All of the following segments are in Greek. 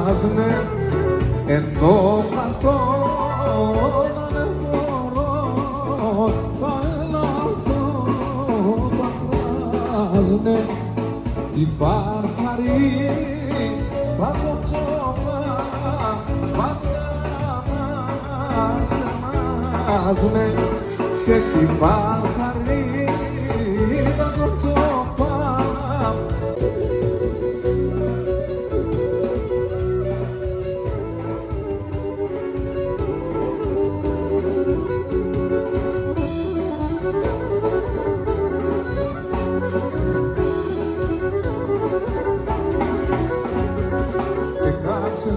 σπάζουνε εν το χαρτόν ανεφορών τα ελαφρό παράζουνε την παρχαρή παντοτσόφα βαθιά σε μάζουνε και την παρχαρή παντοτσόφα.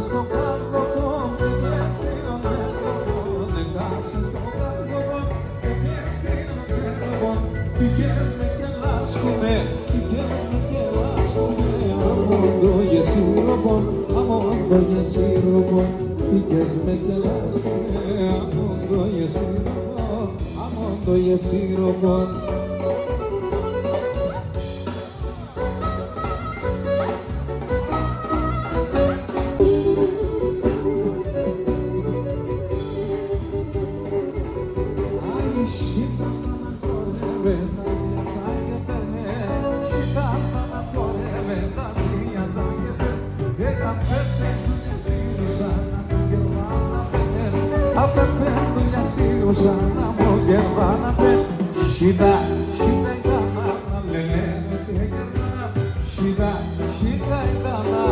Στο κάρδοκο και πιες την ονέροπον, δεν κάψες στο κάρδοκο και πιες την ονέροπον. Πηγές με κελάσκουνε, πηγές με κελάσκουνε, αμόντο γεσίροπον, αμόντο γεσίροπον. Πηγές με κελάσκουνε, αμόντο γεσίροπον, αμόντο γεσίροπον. Shida, shida idana, lele mesegana. Shida, shida idana.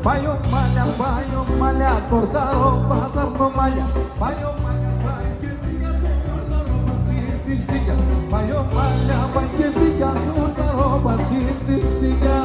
Payo malla, cortado, pasar no malla. Payo malla, que diga, cortado, pachitistica. Payo malla, que diga, cortado, pachitistica.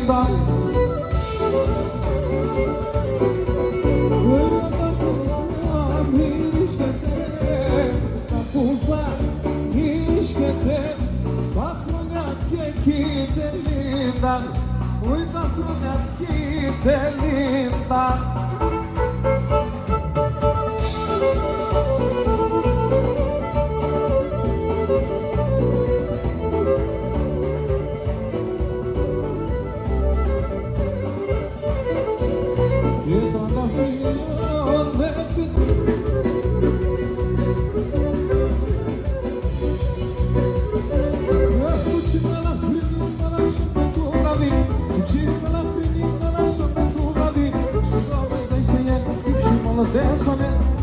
Bye. ήταν, που ήταν χρονιατική τελείτα.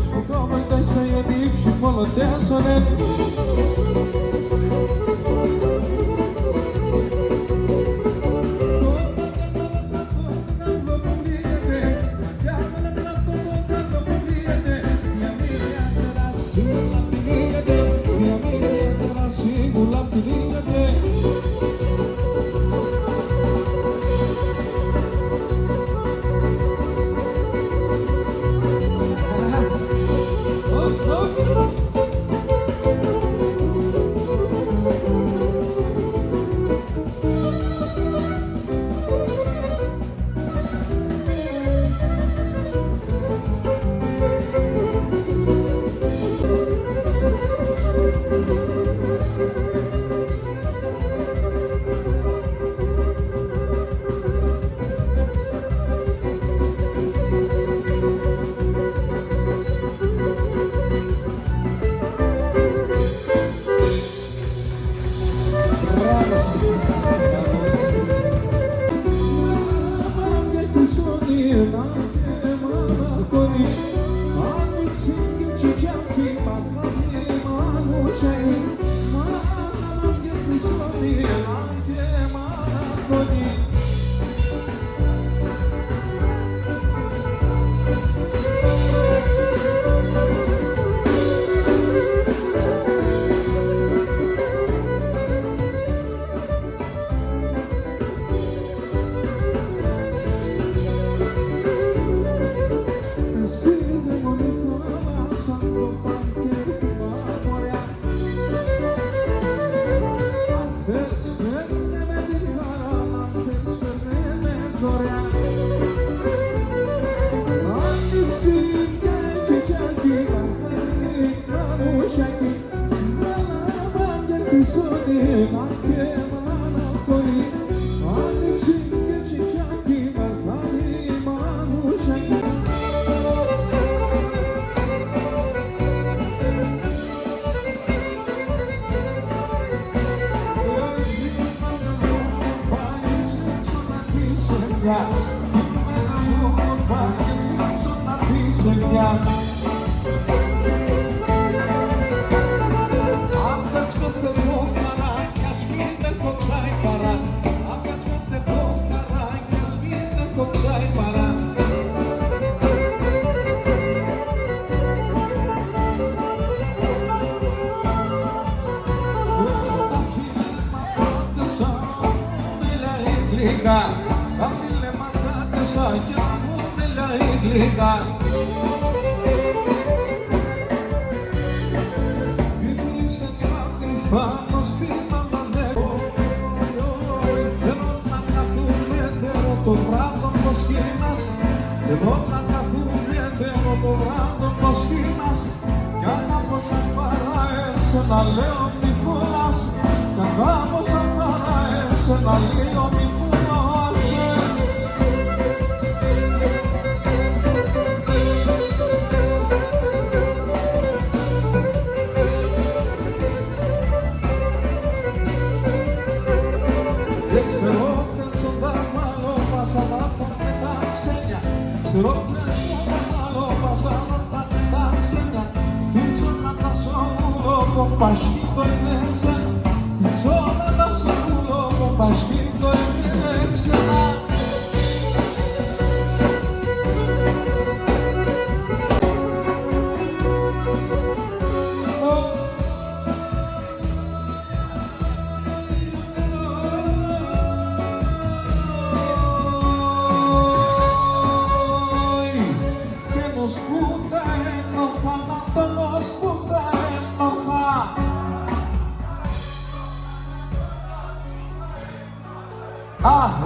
Σπουδόμαι τα εισαγενήψη μόνο τέσσερε.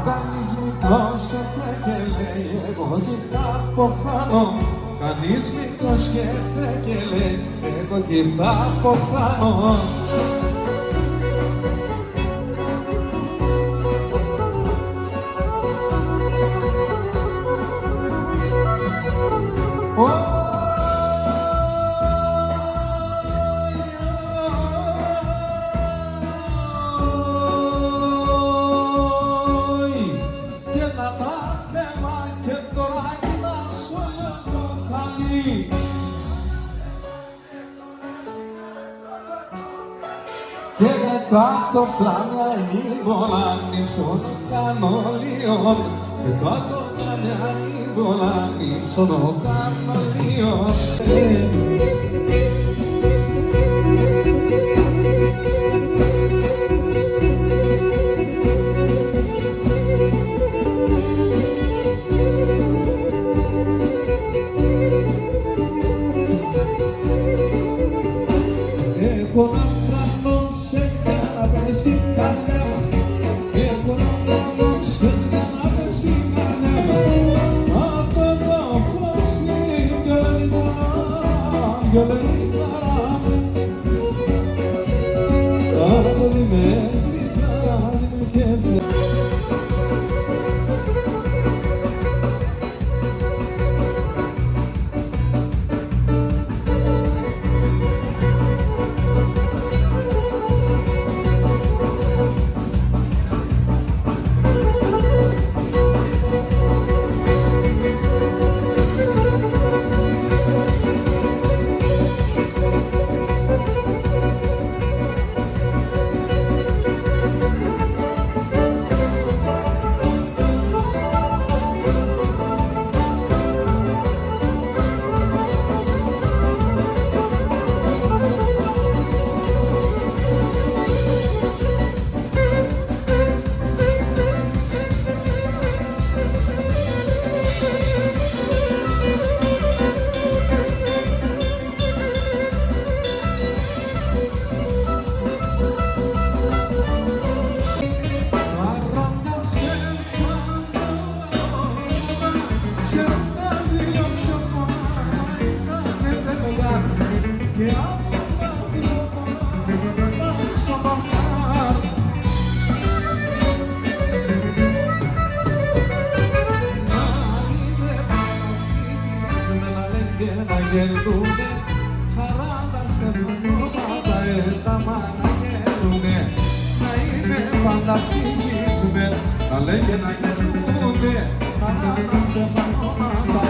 Κανείς μικρός και λέει εγώ κι θα αποφάνω. Κανείς μικρός και λέει εγώ κι θα αποφάνω. Και μετά το πλάνια η Βολάνη στον κανολίον. Και κάτω πλάνια η Βολάνη στον κανολίον. Έχω να κάνω σε μια βεσικανά. Έχω να κάνω σε μια βεσικανά. Από το φως είναι γελνικά. Από τη μέρη πλάνη και φλά. Γελούνε, χαρά στεφανώματα έταμα να γελούνε. Να είναι πάντα φυγίσουμε, να λέγε να γελούνε, χαρά στεφανώματα